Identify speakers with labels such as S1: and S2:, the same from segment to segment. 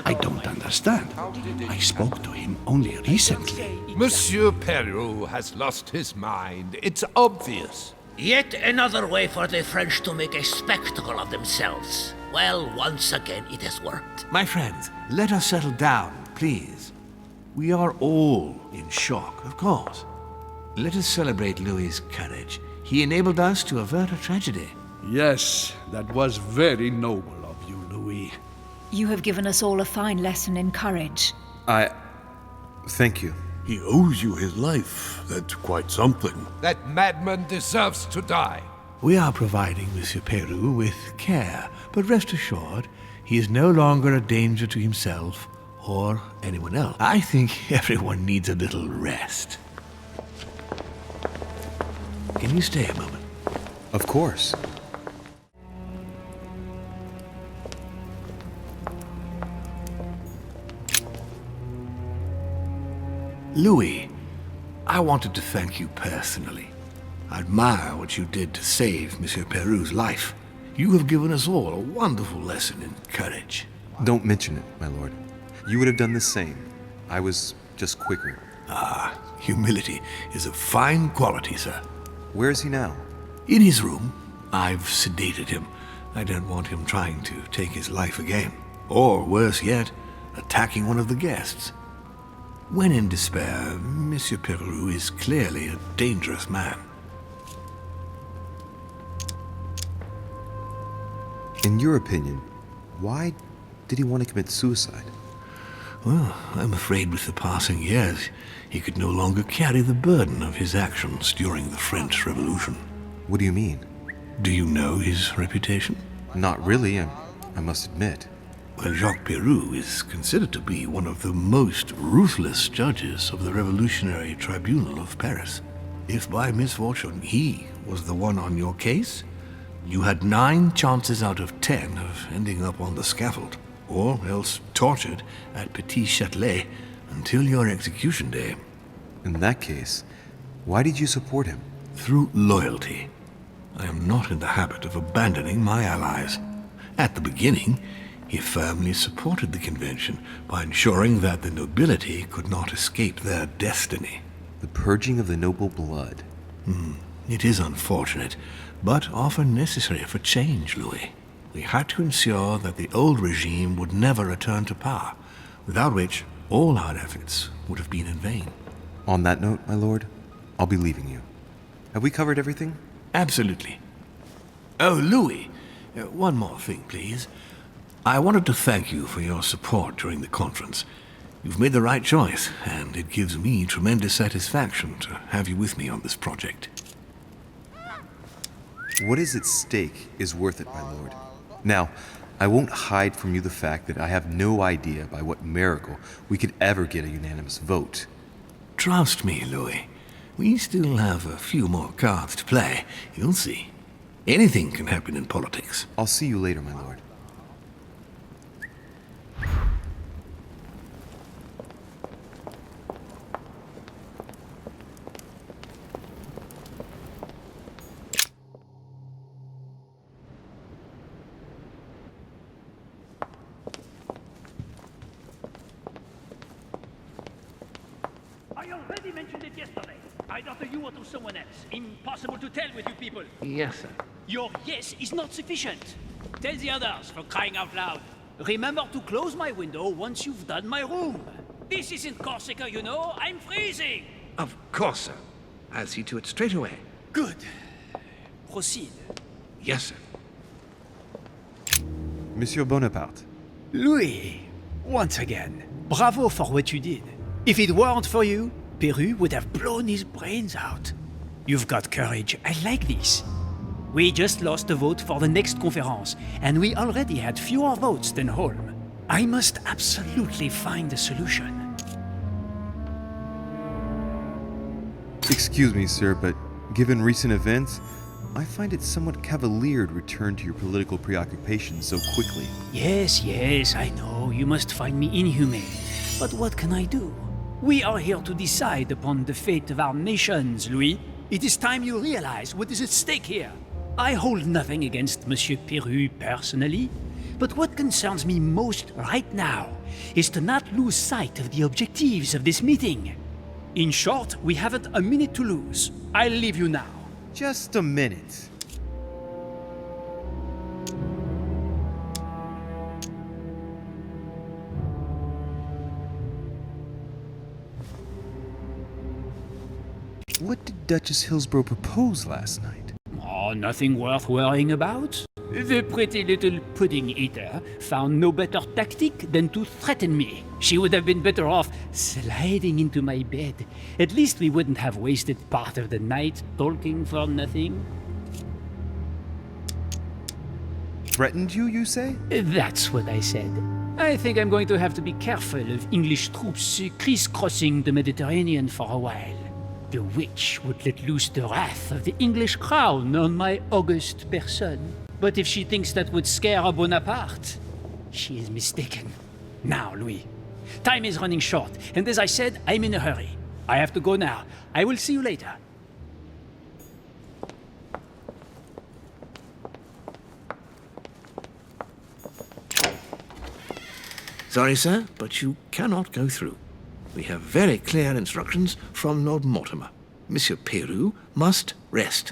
S1: I don't understand. I spoke to him only recently.
S2: Monsieur Peru has lost his mind. It's obvious.
S3: Yet another way for the French to make a spectacle of themselves. Well, once again, it has worked.
S1: My friends, let us settle down, please. We are all in shock, of course. Let us celebrate Louis's courage. He enabled us to avert a tragedy.
S4: Yes, that was very noble of you, Louis.
S5: You have given us all a fine lesson in courage.
S6: Thank you.
S7: He owes you his life. That's quite something.
S2: That madman deserves to die.
S1: We are providing Monsieur Peru with care, but rest assured, he is no longer a danger to himself or anyone else. I think everyone needs a little rest. Can you stay a moment?
S6: Of course.
S1: Louis, I wanted to thank you personally. I admire what you did to save Monsieur Peru's life. You have given us all a wonderful lesson in courage.
S6: Don't mention it, my lord. You would have done the same. I was just quicker.
S1: Ah, humility is a fine quality, sir.
S6: Where is he now?
S1: In his room. I've sedated him. I don't want him trying to take his life again. Or, worse yet, attacking one of the guests. When in despair, Monsieur Peru is clearly a dangerous man.
S6: In your opinion, why did he want to commit suicide?
S1: Well, I'm afraid with the passing years, he could no longer carry the burden of his actions during the French Revolution.
S6: What do you mean?
S1: Do you know his reputation?
S6: Not really, I must admit.
S1: Well, Jacques Peru is considered to be one of the most ruthless judges of the Revolutionary Tribunal of Paris. If by misfortune he was the one on your case, you had 9 chances out of 10 of ending up on the scaffold, or else tortured at Petit Châtelet until your execution day.
S6: In that case, why did you support him?
S1: Through loyalty. I am not in the habit of abandoning my allies. At the beginning, he firmly supported the convention by ensuring that the nobility could not escape their destiny.
S6: The purging of the noble blood.
S1: It is unfortunate, but often necessary for change, Louis. We had to ensure that the old regime would never return to power, without which all our efforts would have been in vain.
S6: On that note, my lord, I'll be leaving you. Have we covered everything?
S1: Absolutely. Oh, Louis, one more thing, please. I wanted to thank you for your support during the conference. You've made the right choice, and it gives me tremendous satisfaction to have you with me on this project.
S6: What is at stake is worth it, my lord. Now, I won't hide from you the fact that I have no idea by what miracle we could ever get a unanimous vote.
S1: Trust me, Louis. We still have a few more cards to play. You'll see. Anything can happen in politics.
S6: I'll see you later, my lord.
S8: I already mentioned it yesterday. Either to you or to someone else. Impossible to tell with you people.
S3: Yes, sir.
S8: Your yes is not sufficient. Tell the others, for crying out loud. Remember to close my window once you've done my room. This isn't Corsica, you know. I'm freezing.
S3: Of course, sir. I'll see to it straight away.
S8: Good. Proceed.
S3: Yes, sir.
S6: Monsieur Bonaparte.
S8: Louis, once again, bravo for what you did. If it weren't for you, Peru would have blown his brains out. You've got courage. I like this. We just lost the vote for the next conference, and we already had fewer votes than Holm. I must absolutely find a solution.
S6: Excuse me, sir, but given recent events, I find it somewhat cavalier to return to your political preoccupations so quickly.
S8: Yes, I know. You must find me inhumane. But what can I do? We are here to decide upon the fate of our nations, Louis. It is time you realize what is at stake here. I hold nothing against Monsieur Peru personally, but what concerns me most right now is to not lose sight of the objectives of this meeting. In short, we haven't a minute to lose. I'll leave you now.
S6: Just a minute. What did Duchess Hillsborough propose last night?
S8: Oh, nothing worth worrying about. The pretty little pudding eater found no better tactic than to threaten me. She would have been better off sliding into my bed. At least we wouldn't have wasted part of the night talking for nothing.
S6: Threatened you, you say?
S8: That's what I said. I think I'm going to have to be careful of English troops crisscrossing the Mediterranean for a while. The witch would let loose the wrath of the English crown on my august person. But if she thinks that would scare a Bonaparte, she is mistaken. Now, Louis, time is running short, and as I said, I'm in a hurry. I have to go now. I will see you later.
S1: Sorry, sir, but you cannot go through. We have very clear instructions from Lord Mortimer. Monsieur Peru must rest.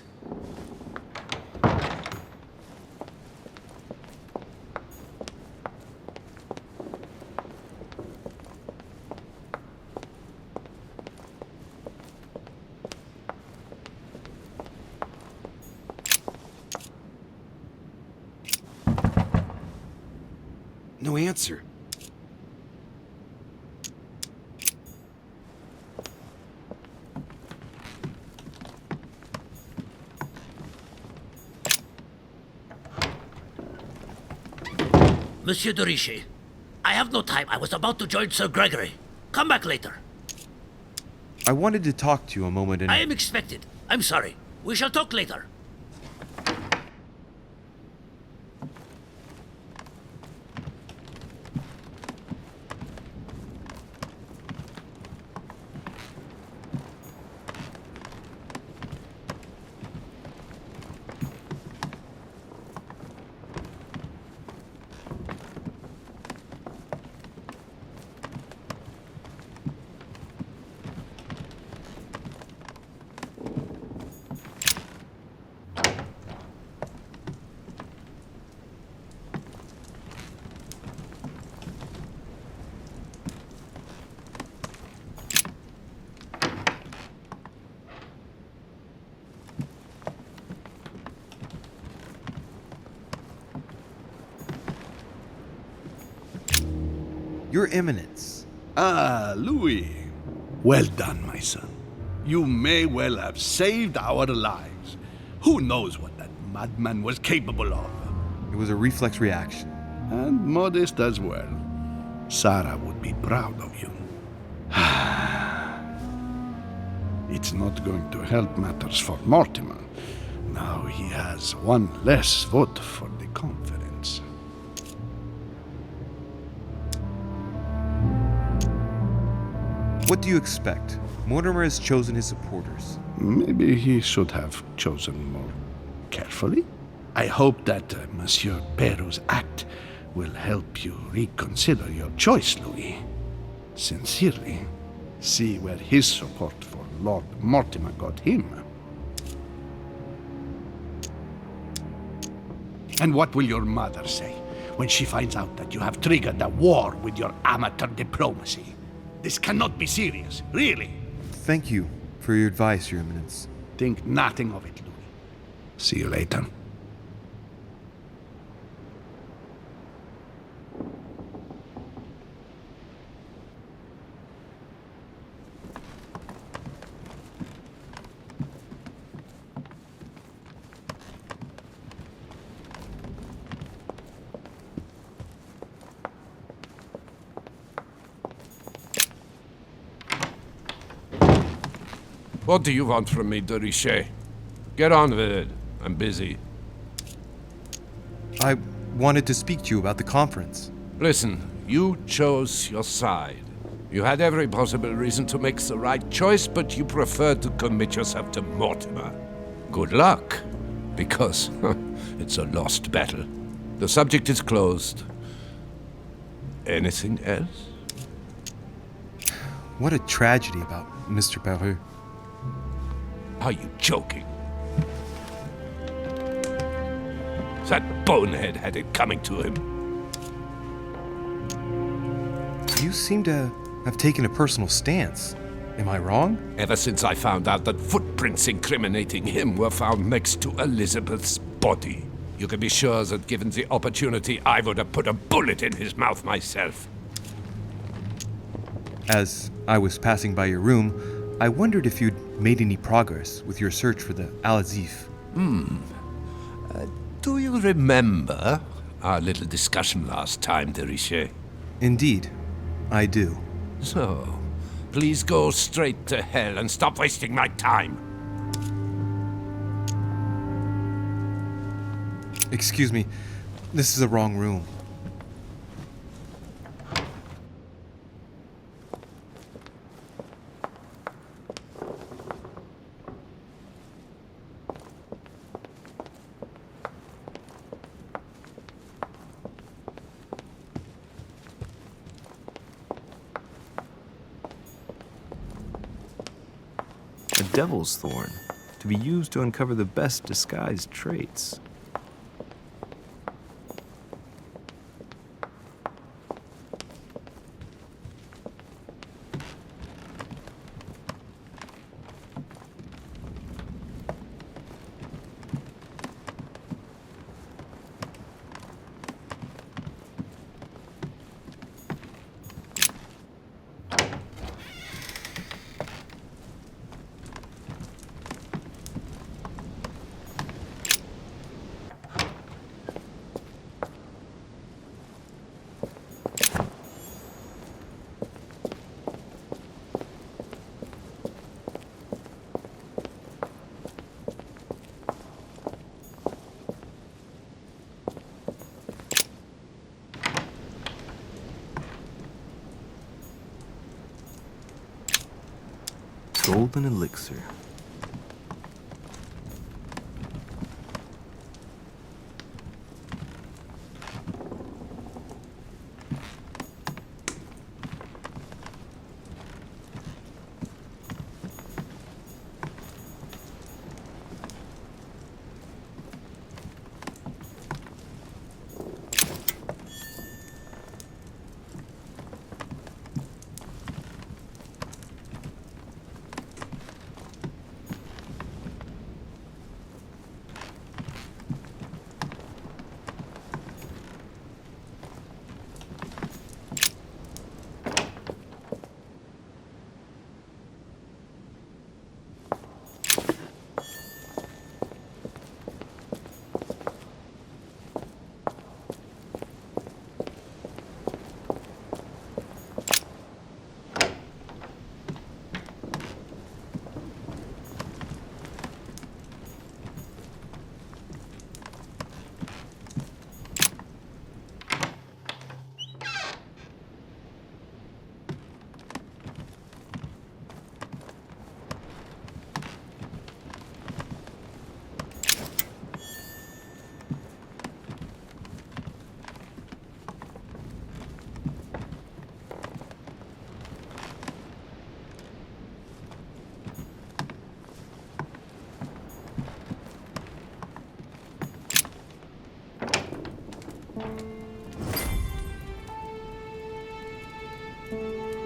S6: No answer.
S3: Monsieur de Richet, I have no time. I was about to join Sir Gregory. Come back later.
S6: I wanted to talk to you a moment and...
S3: I am expected. I'm sorry. We shall talk later.
S6: Your Eminence.
S4: Ah, Louis. Well done, my son. You may well have saved our lives. Who knows what that madman was capable of?
S6: It was a reflex reaction.
S4: And modest as well. Sarah would be proud of you. It's not going to help matters for Mortimer. Now he has one less vote for the conference.
S6: What do you expect? Mortimer has chosen his supporters.
S4: Maybe he should have chosen more carefully. I hope that Monsieur Peru's act will help you reconsider your choice, Louis. Sincerely, see where his support for Lord Mortimer got him. And what will your mother say when she finds out that you have triggered a war with your amateur diplomacy? This cannot be serious, really.
S6: Thank you for your advice, Your Eminence.
S4: Think nothing of it, Louis. See you later.
S2: What do you want from me, de Richet? Get on with it. I'm busy.
S6: I wanted to speak to you about the conference.
S2: Listen, you chose your side. You had every possible reason to make the right choice, but you preferred to commit yourself to Mortimer. Good luck. because it's a lost battle. The subject is closed. Anything else?
S6: What a tragedy about Mr. Peru.
S2: Are you joking? That bonehead had it coming to him.
S6: You seem to have taken a personal stance. Am I wrong?
S2: Ever since I found out that footprints incriminating him were found next to Elizabeth's body, you can be sure that given the opportunity, I would have put a bullet in his mouth myself.
S6: As I was passing by your room, I wondered if you'd made any progress with your search for the Al-Azif.
S2: Do you remember our little discussion last time, Derichet?
S6: Indeed, I do.
S2: So, please go straight to hell and stop wasting my time.
S6: Excuse me, this is the wrong room.
S9: A devil's thorn, to be used to uncover the best disguised traits. Golden elixir.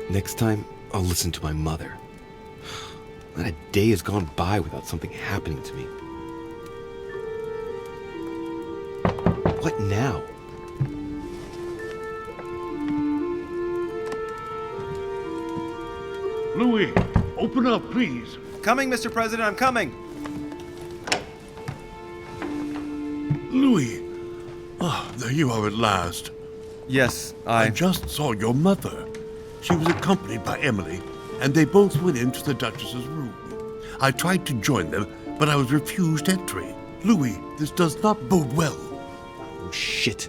S6: Next time, I'll listen to my mother. Not a day has gone by without something happening to me. What now?
S7: Louis, open up, please.
S6: Coming, Mr. President, I'm coming!
S7: Louis. Ah, there you are at last.
S6: Yes,
S7: I just saw your mother. She was accompanied by Emily, and they both went into the Duchess's room. I tried to join them, but I was refused entry. Louis, this does not bode well.
S6: Oh, shit.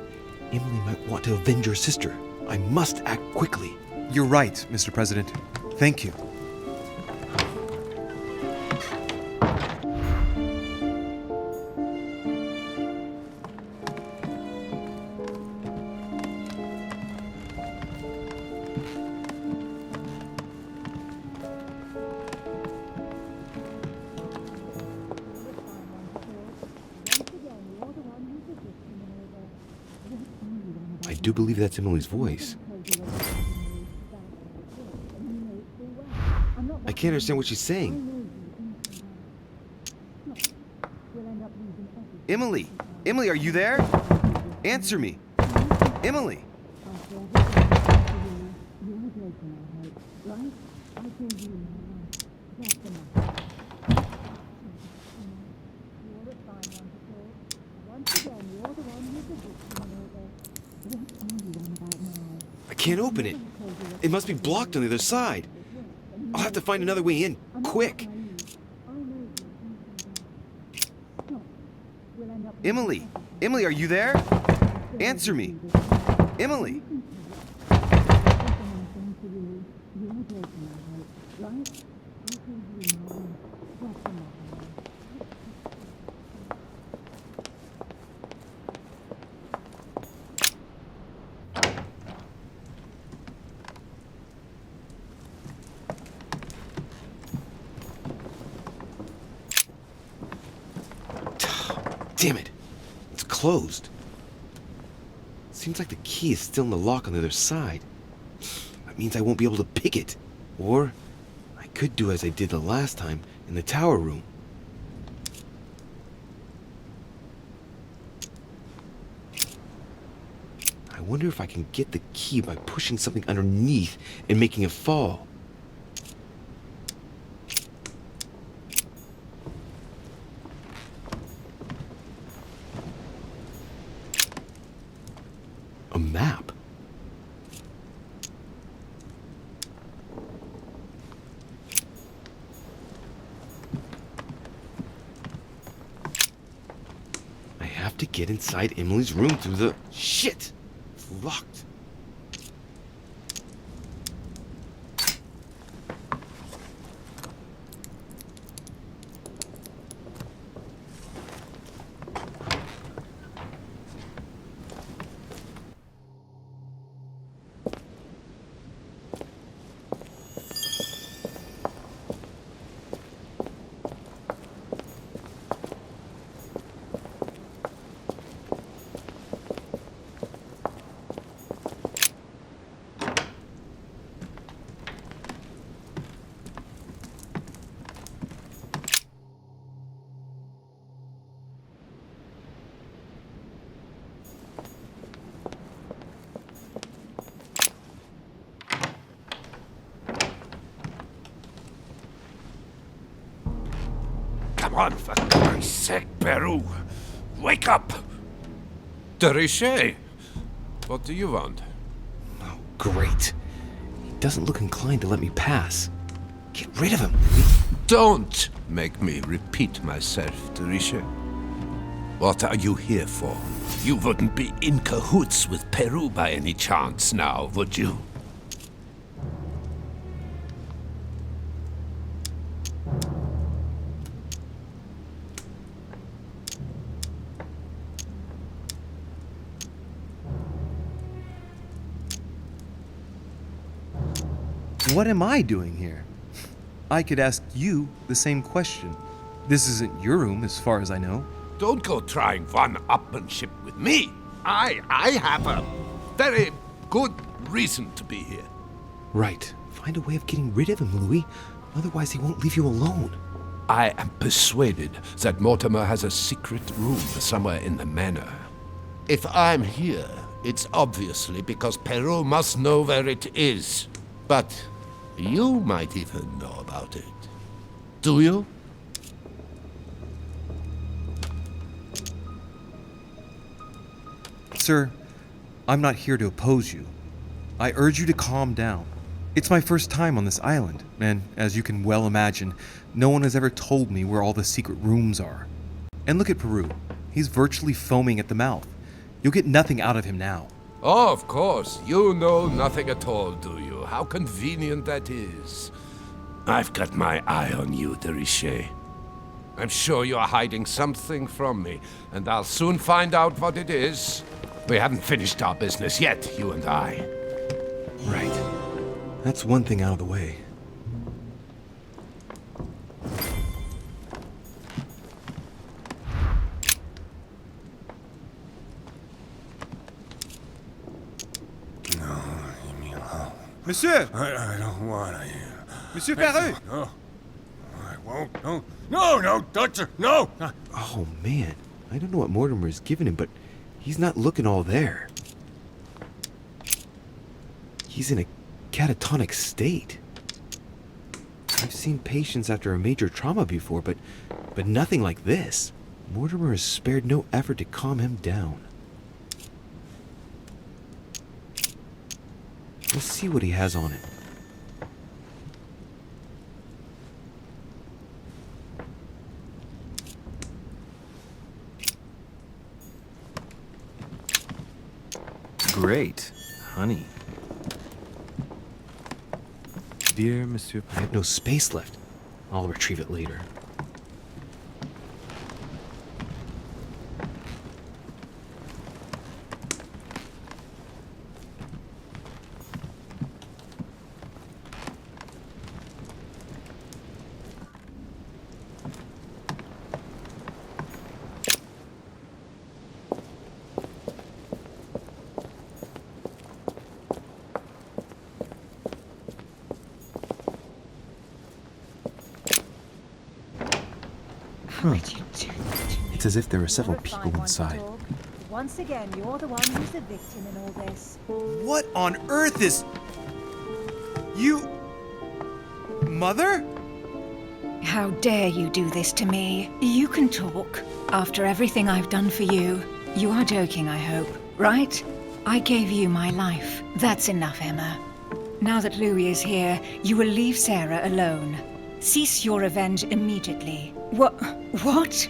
S6: Emily might want to avenge her sister. I must act quickly. You're right, Mr. President. Thank you. I do believe that's Emily's voice. I can't understand what she's saying. Emily! Emily, are you there? Answer me! Emily! I can't open it. It must be blocked on the other side. I'll have to find another way in, quick. Emily! Emily, are you there? Answer me! Emily! Damn it! It's closed. Seems like the key is still in the lock on the other side. That means I won't be able to pick it. Or I could do as I did the last time in the tower room. I wonder if I can get the key by pushing something underneath and making it fall. A map? I have to get inside Emily's room through the... Shit! It's locked.
S2: Come on, for Christ's sake, Peru. Wake up! Richet, what do you want?
S6: Oh, great. He doesn't look inclined to let me pass. Get rid of him.
S2: Don't make me repeat myself, Richet. What are you here for? You wouldn't be in cahoots with Peru by any chance now, would you?
S6: What am I doing here? I could ask you the same question. This isn't your room, as far as I know.
S2: Don't go trying one-upmanship with me. I have a very good reason to be here.
S6: Right. Find a way of getting rid of him, Louis. Otherwise, he won't leave you alone.
S2: I am persuaded that Mortimer has a secret room somewhere in the manor. If I'm here, it's obviously because Peru must know where it is. But you might even know about it. Do you?
S6: Sir, I'm not here to oppose you. I urge you to calm down. It's my first time on this island, and as you can well imagine, no one has ever told me where all the secret rooms are. And look at Peru. He's virtually foaming at the mouth. You'll get nothing out of him now.
S2: Oh, of course. You know nothing at all, do you? How convenient that is. I've got my eye on you, Richet. I'm sure you're hiding something from me, and I'll soon find out what it is. We haven't finished our business yet, you and I.
S6: Right. That's one thing out of the way. Monsieur!
S10: I don't want to.
S6: Monsieur Peru!
S10: No. I won't. No. No, no, Dutcher, no!
S11: Oh, man. I don't know what Mortimer has given him, but he's not looking all there. He's in a catatonic state. I've seen patients after a major trauma before, but nothing like this. Mortimer has spared no effort to calm him down. Let's see what he has on him.
S9: Great. Honey. Dear Monsieur...
S11: I have no space left. I'll retrieve it later. It's as if there are several people inside.
S5: Once again, you're the one who's the victim in all this.
S6: What on earth is... You... Mother?
S5: How dare you do this to me? You can talk. After everything I've done for you. You are joking, I hope. Right? I gave you my life. That's enough, Emma. Now that Louis is here, you will leave Sarah alone. Cease your revenge immediately. What?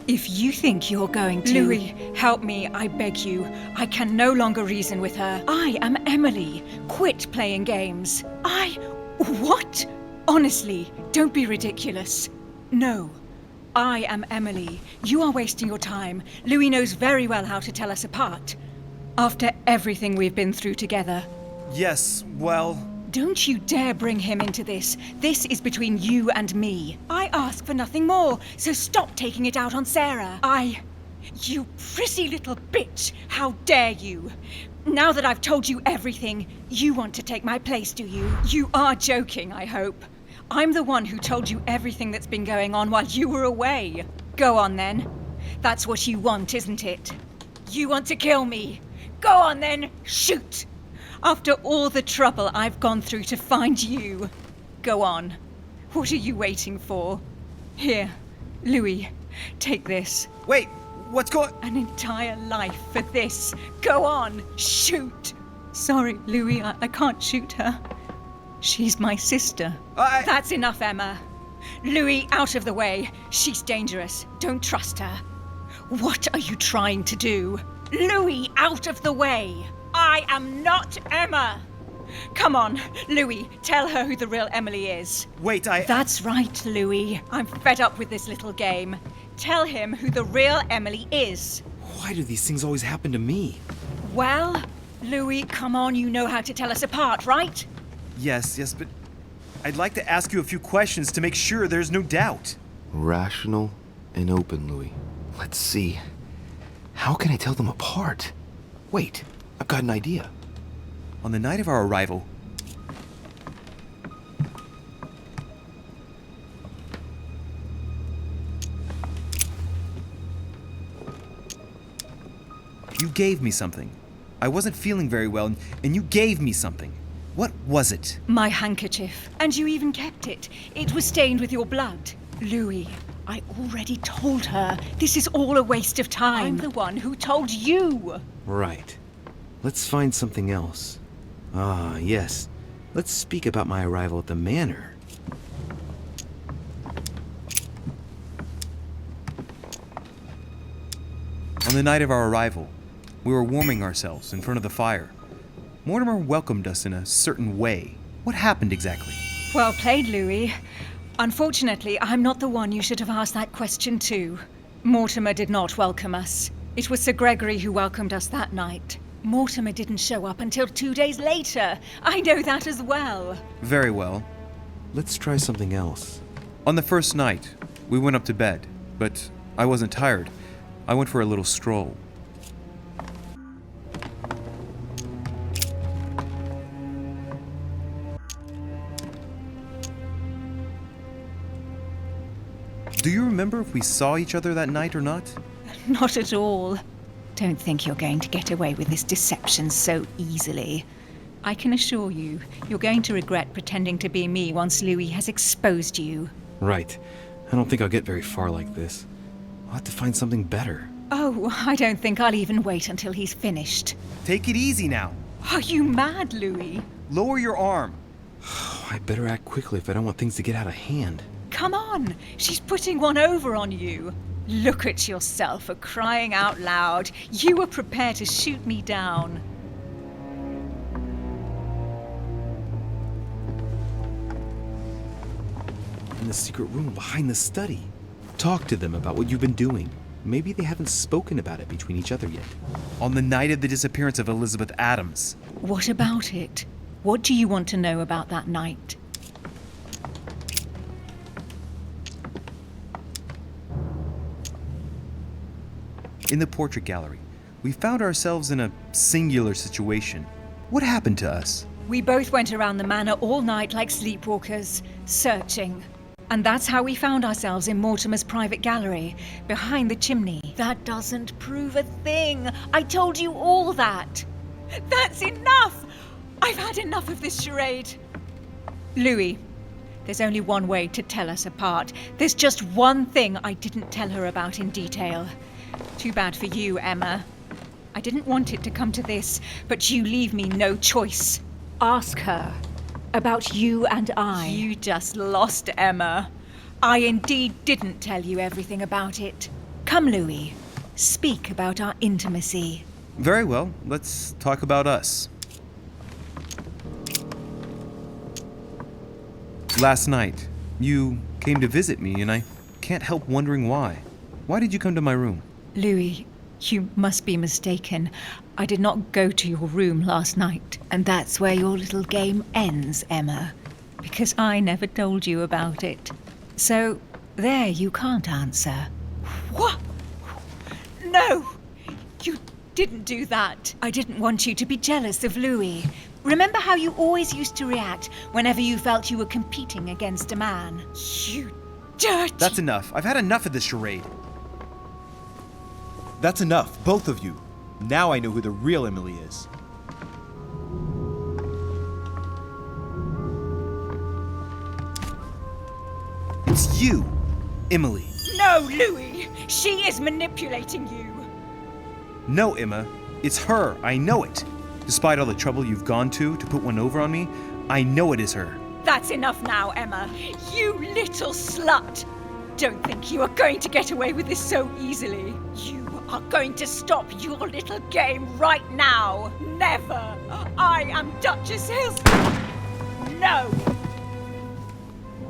S5: If you think you're going to... Louis, help me, I beg you. I can no longer reason with her. I am Emily. Quit playing games. What? Honestly, don't be ridiculous. No. I am Emily. You are wasting your time. Louis knows very well how to tell us apart. After everything we've been through together.
S6: Yes, well...
S5: Don't you dare bring him into this. This is between you and me. I ask for nothing more, so stop taking it out on Sarah. You prissy little bitch! How dare you! Now that I've told you everything, you want to take my place, do you? You are joking, I hope. I'm the one who told you everything that's been going on while you were away. Go on then. That's what you want, isn't it? You want to kill me. Go on then, shoot! After all the trouble I've gone through to find you. Go on. What are you waiting for? Here, Louis, take this.
S6: Wait, what's going...
S5: An entire life for this. Go on, shoot! Sorry, Louis, I can't shoot her. She's my sister. That's enough, Emma. Louis, out of the way. She's dangerous. Don't trust her. What are you trying to do? Louis, out of the way. I am not Emma! Come on, Louis, tell her who the real Emily is.
S6: Wait,
S5: That's right, Louis. I'm fed up with this little game. Tell him who the real Emily is.
S11: Why do these things always happen to me?
S5: Well, Louis, come on, you know how to tell us apart, right?
S6: Yes, but I'd like to ask you a few questions to make sure there's no doubt.
S11: Rational and open, Louis. Let's see. How can I tell them apart? Wait, I've got an idea.
S6: On the night of our arrival, you gave me something. I wasn't feeling very well, and you gave me something. What was it?
S5: My handkerchief. And you even kept it. It was stained with your blood. Louis, I already told her. This is all a waste of time. I'm the one who told you.
S11: Right. Let's find something else. Ah, yes. Let's speak about my arrival at the manor.
S6: On the night of our arrival, we were warming ourselves in front of the fire. Mortimer welcomed us in a certain way. What happened exactly?
S5: Well played, Louis. Unfortunately, I'm not the one you should have asked that question to. Mortimer did not welcome us. It was Sir Gregory who welcomed us that night. Mortimer didn't show up until 2 days later. I know that as well.
S6: Very well.
S11: Let's try something else.
S6: On the first night, we went up to bed, but I wasn't tired. I went for a little stroll. Do you remember if we saw each other that night or not?
S5: Not at all. Don't think you're going to get away with this deception so easily. I can assure you, you're going to regret pretending to be me once Louis has exposed you.
S11: Right. I don't think I'll get very far like this. I'll have to find something better.
S5: Oh, I don't think I'll even wait until he's finished.
S6: Take it easy now.
S5: Are you mad, Louis?
S6: Lower your arm.
S11: I better act quickly if I don't want things to get out of hand.
S5: Come on, she's putting one over on you. Look at yourself for crying out loud. You were prepared to shoot me down.
S11: In the secret room behind the study. Talk to them about what you've been doing. Maybe they haven't spoken about it between each other yet.
S6: On the night of the disappearance of Elizabeth Adams.
S5: What about it? What do you want to know about that night?
S6: In the portrait gallery, we found ourselves in a singular situation. What happened to us?
S5: We both went around the manor all night like sleepwalkers, searching. And that's how we found ourselves in Mortimer's private gallery, behind the chimney. That doesn't prove a thing. I told you all that. That's enough! I've had enough of this charade. Louis, there's only one way to tell us apart. There's just one thing I didn't tell her about in detail. Too bad for you, Emma. I didn't want it to come to this, but you leave me no choice. Ask her about you and I. You just lost, Emma. I indeed didn't tell you everything about it. Come, Louis. Speak about our intimacy.
S6: Very well, let's talk about us. Last night, you came to visit me, and I can't help wondering why. Why did you come to my room?
S5: Louis, you must be mistaken. I did not go to your room last night. And that's where your little game ends, Emma. Because I never told you about it. So, there you can't answer. What? No! You didn't do that. I didn't want you to be jealous of Louis. Remember how you always used to react whenever you felt you were competing against a man? You dirty...
S6: That's enough. I've had enough of this charade. That's enough, both of you. Now I know who the real Emily is. It's you, Emily.
S5: No, Louis! She is manipulating you.
S6: No, Emma. It's her. I know it. Despite all the trouble you've gone to put one over on me, I know it is her.
S5: That's enough now, Emma. You little slut! Don't think you are going to get away with this so easily. You are going to stop your little game right now. Never. I am Duchess Hills. No.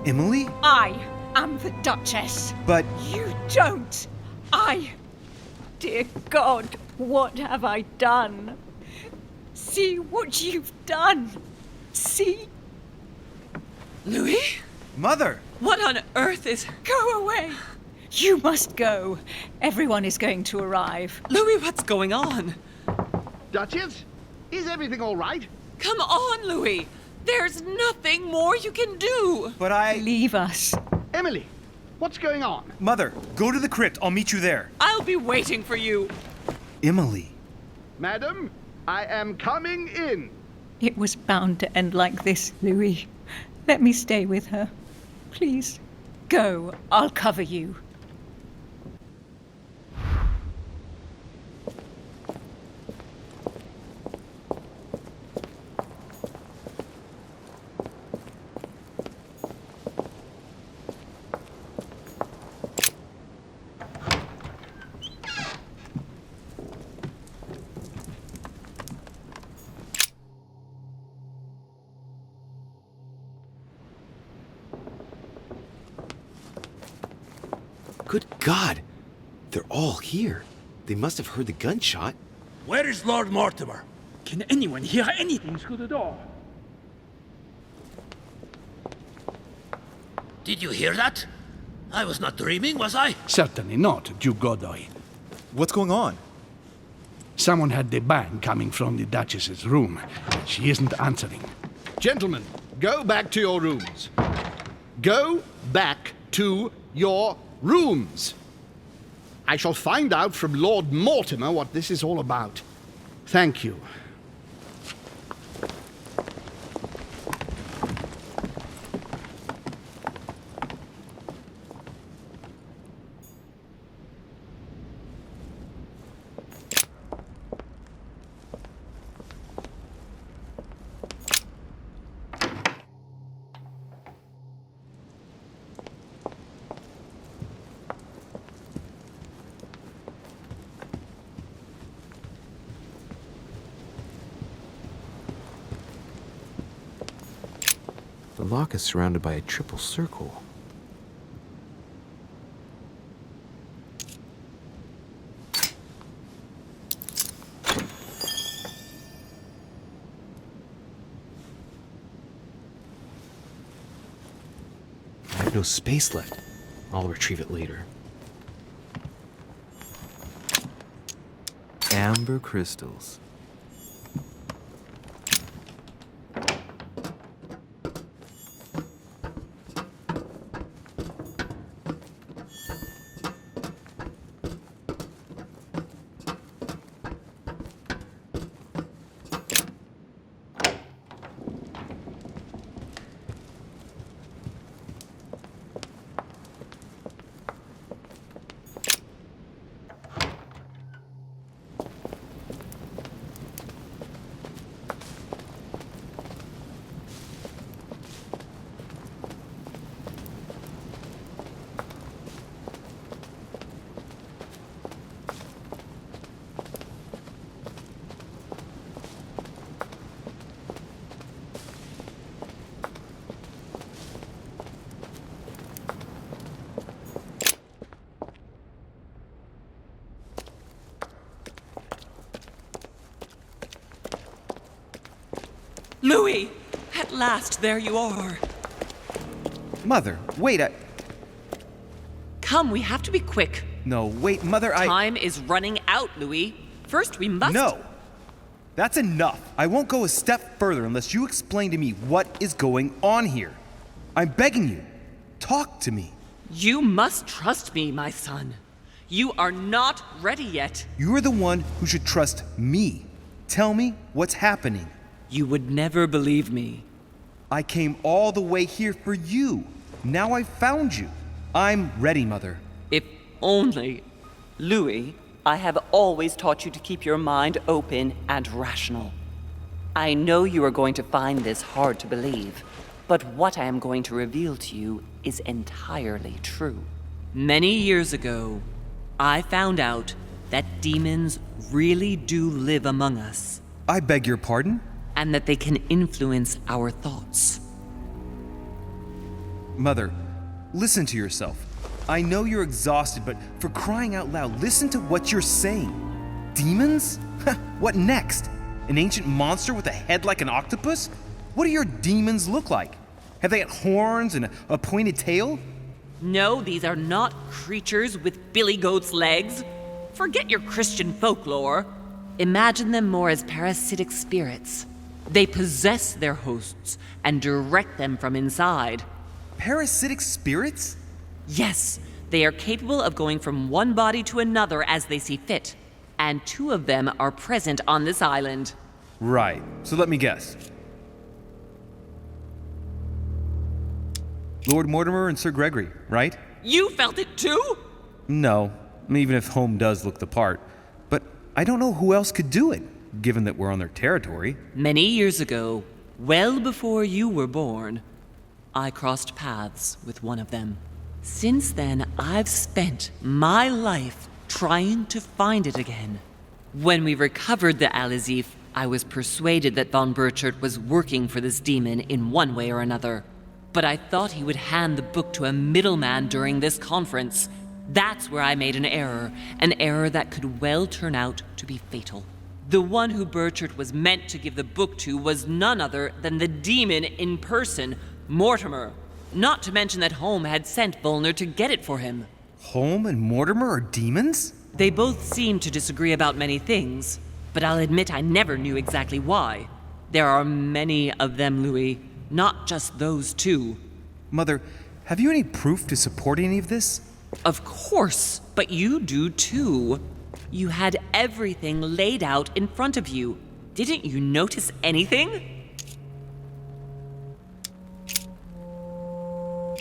S6: Emily?
S5: I am the Duchess.
S6: But...
S5: You don't. Dear God, what have I done? See what you've done. See?
S12: Louis?
S6: Mother!
S12: What on earth is...
S5: Go away. You must go. Everyone is going to arrive.
S12: Louis, what's going on?
S4: Duchess, is everything all right?
S12: Come on, Louis. There's nothing more you can do.
S6: But I...
S5: Leave us.
S4: Emily, what's going on?
S6: Mother, go to the crypt. I'll meet you there.
S12: I'll be waiting for you.
S6: Emily.
S4: Madam, I am coming in.
S5: It was bound to end like this, Louis. Let me stay with her. Please, go. I'll cover you.
S11: Good God! They're all here. They must have heard the gunshot.
S3: Where is Lord Mortimer?
S8: Can anyone hear anything through the door?
S3: Did you hear that? I was not dreaming, was I?
S4: Certainly not, Duke Godoy.
S6: What's going on?
S4: Someone had the bang coming from the Duchess's room. She isn't answering. Gentlemen, go back to your rooms. Go back to your Rooms! I shall find out from Lord Mortimer what this is all about. Thank you.
S11: The lock is surrounded by a triple circle. I have no space left. I'll retrieve it later.
S9: Amber crystals.
S12: Louis! At last, there you are.
S6: Mother, wait,
S12: Come, we have to be quick.
S6: No, wait, Mother,
S12: Time is running out, Louis. First, we must...
S6: No! That's enough. I won't go a step further unless you explain to me what is going on here. I'm begging you. Talk to me.
S12: You must trust me, my son. You are not ready yet.
S6: You're the one who should trust me. Tell me what's happening.
S12: You would never believe me.
S6: I came all the way here for you. Now I've found you. I'm ready, Mother.
S12: If only... Louis, I have always taught you to keep your mind open and rational. I know you are going to find this hard to believe, but what I am going to reveal to you is entirely true. Many years ago, I found out that demons really do live among us.
S6: I beg your pardon?
S12: And that they can influence our thoughts.
S6: Mother, listen to yourself. I know you're exhausted, but for crying out loud, listen to what you're saying. Demons? What next? An ancient monster with a head like an octopus? What do your demons look like? Have they got horns and a pointed tail?
S12: No, these are not creatures with billy goat's legs. Forget your Christian folklore. Imagine them more as parasitic spirits. They possess their hosts and direct them from inside.
S6: Parasitic spirits?
S12: Yes, they are capable of going from one body to another as they see fit. And 2 of them are present on this island.
S6: Right. So let me guess. Lord Mortimer and Sir Gregory, right?
S12: You felt it too?
S6: No, even if Home does look the part. But I don't know who else could do it, given that we're on their territory.
S12: Many years ago, well before you were born, I crossed paths with one of them. Since then, I've spent my life trying to find it again. When we recovered the Alizif, I was persuaded that von Burchard was working for this demon in one way or another. But I thought he would hand the book to a middleman during this conference. That's where I made an error that could well turn out to be fatal. The one who Burchard was meant to give the book to was none other than the demon in person, Mortimer. Not to mention that Home had sent Volner to get it for him.
S6: Home and Mortimer are demons?
S12: They both seem to disagree about many things, but I'll admit I never knew exactly why. There are many of them, Louis, not just those 2.
S6: Mother, have you any proof to support any of this?
S12: Of course, but you do too. You had everything laid out in front of you. Didn't you notice anything?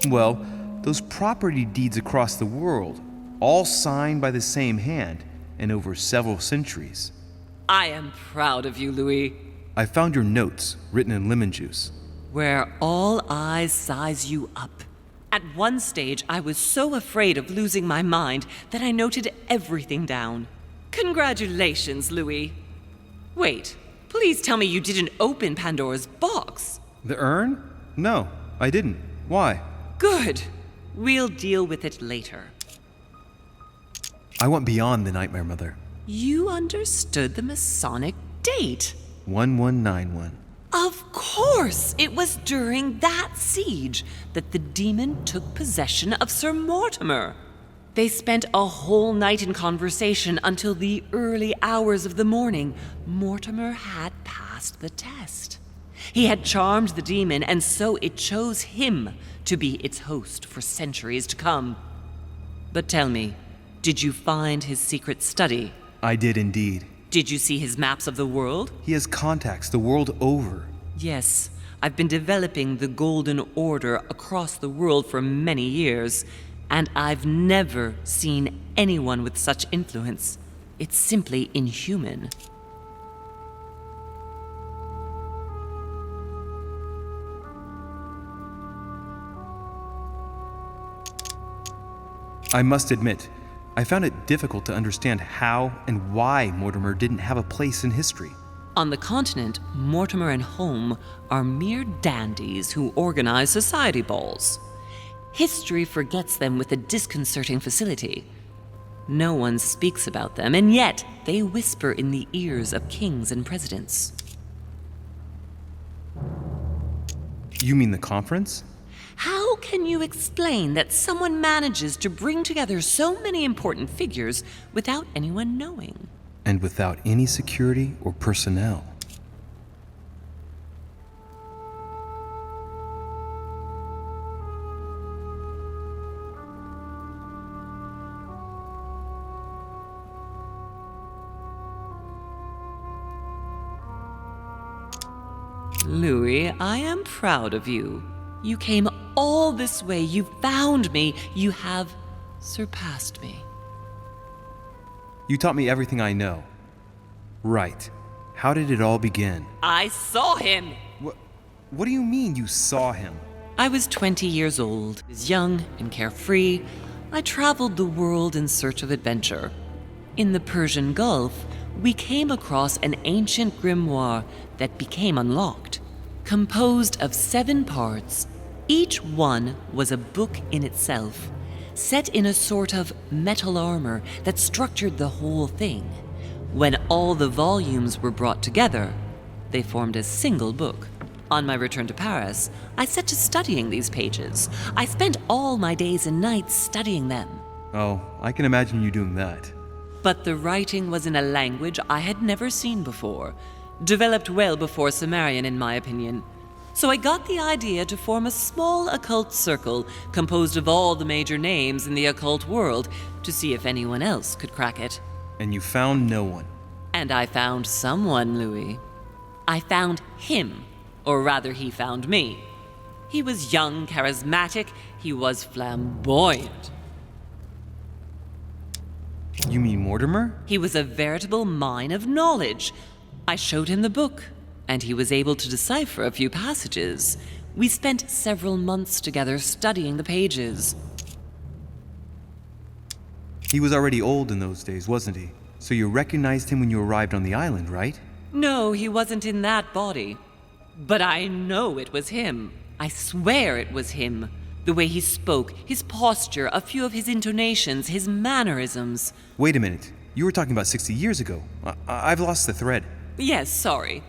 S6: Well, those property deeds across the world, all signed by the same hand and over several centuries.
S12: I am proud of you, Louis.
S6: I found your notes written in lemon juice.
S12: Where all eyes size you up. At one stage, I was so afraid of losing my mind that I noted everything down. Congratulations, Louis. Wait, please tell me you didn't open Pandora's box.
S6: The urn? No, I didn't. Why?
S12: Good. We'll deal with it later.
S6: I went beyond the Nightmare Mother.
S12: You understood the Masonic date.
S6: 1191.
S12: Of course! It was during that siege that the demon took possession of Sir Mortimer. They spent a whole night in conversation until the early hours of the morning. Mortimer had passed the test. He had charmed the demon, and so it chose him to be its host for centuries to come. But tell me, did you find his secret study?
S6: I did indeed.
S12: Did you see his maps of the world?
S6: He has contacts the world over.
S12: Yes, I've been developing the Golden Order across the world for many years, and I've never seen anyone with such influence. It's simply inhuman.
S6: I must admit, I found it difficult to understand how and why Mortimer didn't have a place in history.
S12: On the continent, Mortimer and Home are mere dandies who organize society balls. History forgets them with a disconcerting facility. No one speaks about them, and yet they whisper in the ears of kings and presidents.
S6: You mean the conference?
S12: How can you explain that someone manages to bring together so many important figures without anyone knowing?
S6: And without any security or personnel.
S12: Louis, I am proud of you. You came all this way. You found me. You have surpassed me.
S6: You taught me everything I know. Right. How did it all begin?
S12: I saw him!
S6: What do you mean you saw him?
S12: I was 20 years old. I was young and carefree. I traveled the world in search of adventure. In the Persian Gulf, we came across an ancient grimoire that became unlocked. Composed of 7 parts, each one was a book in itself, set in a sort of metal armor that structured the whole thing. When all the volumes were brought together, they formed a single book. On my return to Paris, I set to studying these pages. I spent all my days and nights studying them.
S6: Oh, I can imagine you doing that.
S12: But the writing was in a language I had never seen before, developed well before Sumerian, in my opinion. So I got the idea to form a small occult circle composed of all the major names in the occult world to see if anyone else could crack it.
S6: And you found no one.
S12: And I found someone, Louis. I found him, or rather he found me. He was young, charismatic, he was flamboyant.
S6: You mean Mortimer?
S12: He was a veritable mine of knowledge. I showed him the book, and he was able to decipher a few passages. We spent several months together studying the pages.
S6: He was already old in those days, wasn't he? So you recognized him when you arrived on the island, right?
S12: No, he wasn't in that body. But I know it was him. I swear it was him. The way he spoke, his posture, a few of his intonations, his mannerisms.
S6: Wait a minute. You were talking about 60 years ago. I've lost the thread.
S12: Yes, sorry.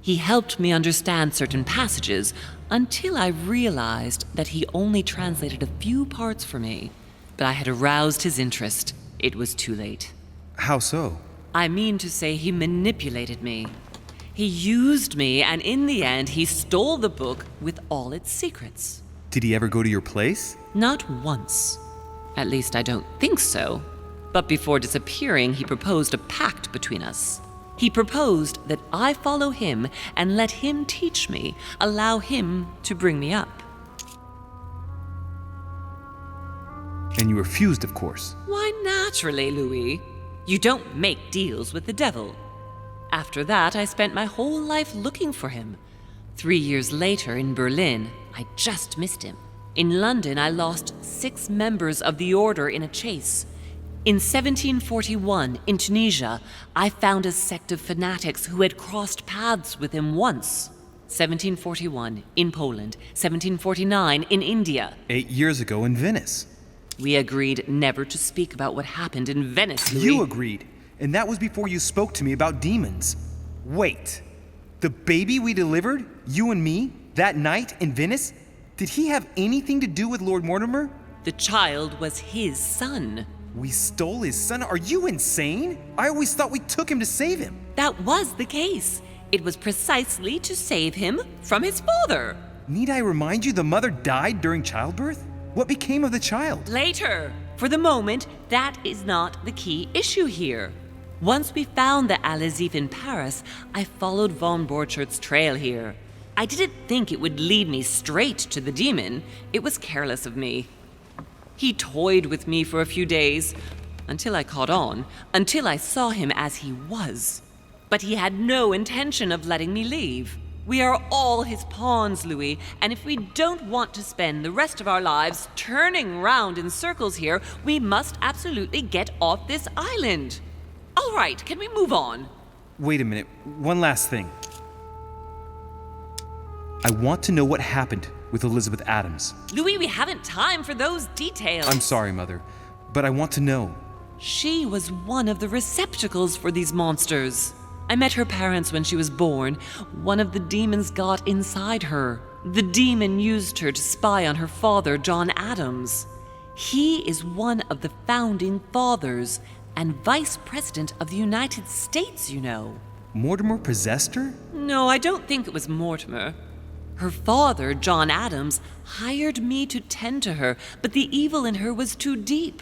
S12: He helped me understand certain passages until I realized that he only translated a few parts for me. But I had aroused his interest. It was too late.
S6: How so?
S12: I mean to say he manipulated me. He used me, and in the end, he stole the book with all its secrets.
S6: Did he ever go to your place?
S12: Not once. At least I don't think so. But before disappearing, he proposed a pact between us. He proposed that I follow him and let him teach me, allow him to bring me up.
S6: And you refused, of course.
S12: Why, naturally, Louis. You don't make deals with the devil. After that, I spent my whole life looking for him. 3 years later, in Berlin, I just missed him. In London, I lost 6 members of the order in a chase. In 1741, in Tunisia, I found a sect of fanatics who had crossed paths with him once. 1741, in Poland. 1749, in India.
S6: 8 years ago in Venice.
S12: We agreed never to speak about what happened in Venice, Louis.
S6: You agreed, and that was before you spoke to me about demons. Wait, the baby we delivered, you and me, that night in Venice, did he have anything to do with Lord Mortimer?
S12: The child was his son.
S6: We stole his son? Are you insane? I always thought we took him to save him.
S12: That was the case. It was precisely to save him from his father.
S6: Need I remind you the mother died during childbirth? What became of the child?
S12: Later. For the moment, that is not the key issue here. Once we found the Al-Azif in Paris, I followed von Borchart's trail here. I didn't think it would lead me straight to the demon. It was careless of me. He toyed with me for a few days, until I caught on, until I saw him as he was. But he had no intention of letting me leave. We are all his pawns, Louis, and if we don't want to spend the rest of our lives turning round in circles here, we must absolutely get off this island. All right, can we move on?
S6: Wait a minute, one last thing. I want to know what happened with Elizabeth Adams.
S12: Louis, we haven't time for those details.
S6: I'm sorry, Mother, but I want to know.
S12: She was one of the receptacles for these monsters. I met her parents when she was born. One of the demons got inside her. The demon used her to spy on her father, John Adams. He is one of the founding fathers and vice president of the United States, you know.
S6: Mortimer possessed her?
S12: No, I don't think it was Mortimer. Her father, John Adams, hired me to tend to her, but the evil in her was too deep.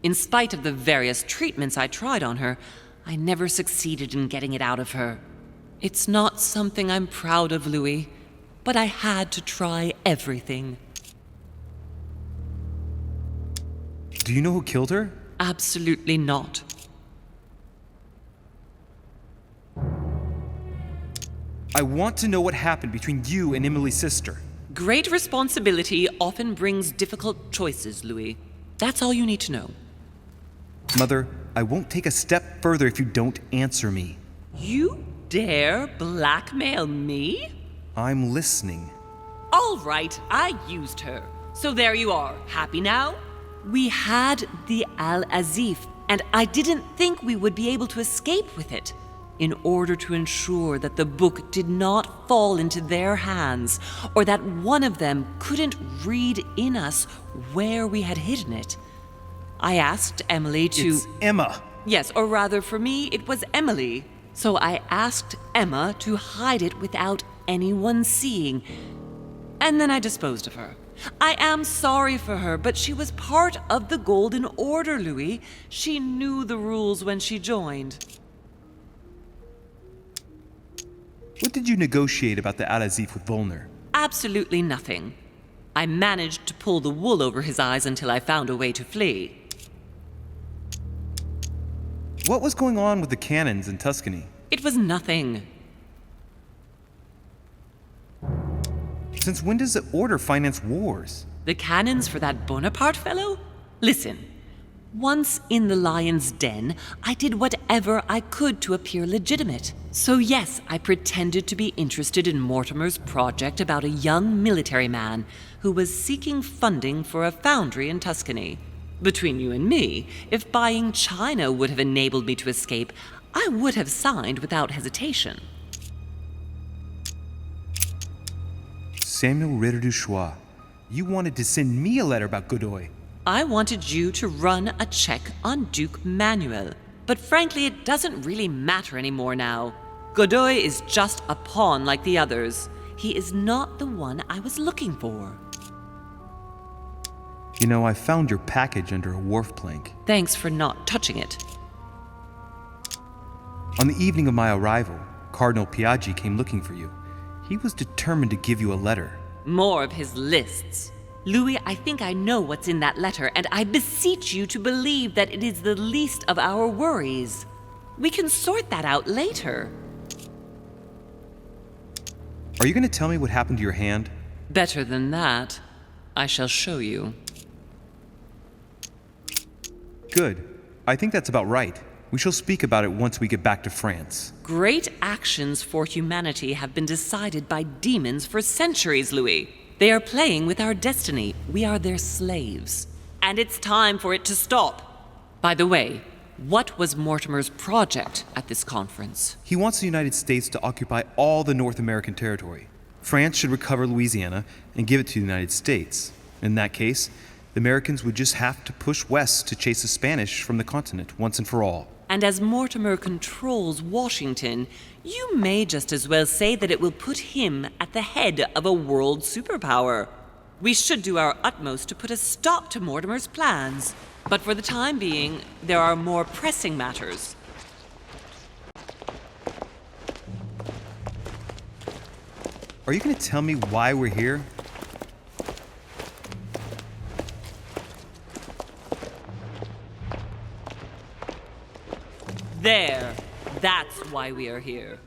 S12: In spite of the various treatments I tried on her, I never succeeded in getting it out of her. It's not something I'm proud of, Louis, but I had to try everything.
S6: Do you know who killed her?
S12: Absolutely not.
S6: I want to know what happened between you and Emily's sister.
S12: Great responsibility often brings difficult choices, Louis. That's all you need to know.
S6: Mother, I won't take a step further if you don't answer me.
S12: You dare blackmail me?
S6: I'm listening.
S12: All right, I used her. So there you are. Happy now? We had the Al-Azif, and I didn't think we would be able to escape with it. In order to ensure that the book did not fall into their hands, or that one of them couldn't read in us where we had hidden it, I asked Emily to...
S6: It's Emma.
S12: Yes, or rather for me, it was Emily. So I asked Emma to hide it without anyone seeing. And then I disposed of her. I am sorry for her, but she was part of the Golden Order, Louis. She knew the rules when she joined.
S6: What did you negotiate about the Al-Azif with Volner?
S12: Absolutely nothing. I managed to pull the wool over his eyes until I found a way to flee.
S6: What was going on with the cannons in Tuscany?
S12: It was nothing.
S6: Since when does the Order finance wars?
S12: The cannons for that Bonaparte fellow? Listen. Once in the lion's den, I did whatever I could to appear legitimate. So yes, I pretended to be interested in Mortimer's project about a young military man who was seeking funding for a foundry in Tuscany. Between you and me, if buying China would have enabled me to escape, I would have signed without hesitation.
S6: Samuel Ritter du Choix, you wanted to send me a letter about Godoy.
S12: I wanted you to run a check on Duke Manuel. But frankly, it doesn't really matter anymore now. Godoy is just a pawn like the others. He is not the one I was looking for.
S6: You know, I found your package under a wharf plank.
S12: Thanks for not touching it.
S6: On the evening of my arrival, Cardinal Piaggi came looking for you. He was determined to give you a letter.
S12: More of his lists. Louis, I think I know what's in that letter, and I beseech you to believe that it is the least of our worries. We can sort that out later.
S6: Are you going to tell me what happened to your hand?
S12: Better than that, I shall show you.
S6: Good. I think that's about right. We shall speak about it once we get back to France.
S12: Great actions for humanity have been decided by demons for centuries, Louis. They are playing with our destiny. We are their slaves. And it's time for it to stop. By the way, what was Mortimer's project at this conference?
S6: He wants the United States to occupy all the North American territory. France should recover Louisiana and give it to the United States. In that case, the Americans would just have to push west to chase the Spanish from the continent once and for all.
S12: And as Mortimer controls Washington, you may just as well say that it will put him at the head of a world superpower. We should do our utmost to put a stop to Mortimer's plans. But for the time being, there are more pressing matters.
S6: Are you going to tell me why we're here?
S12: There. That's why we are here.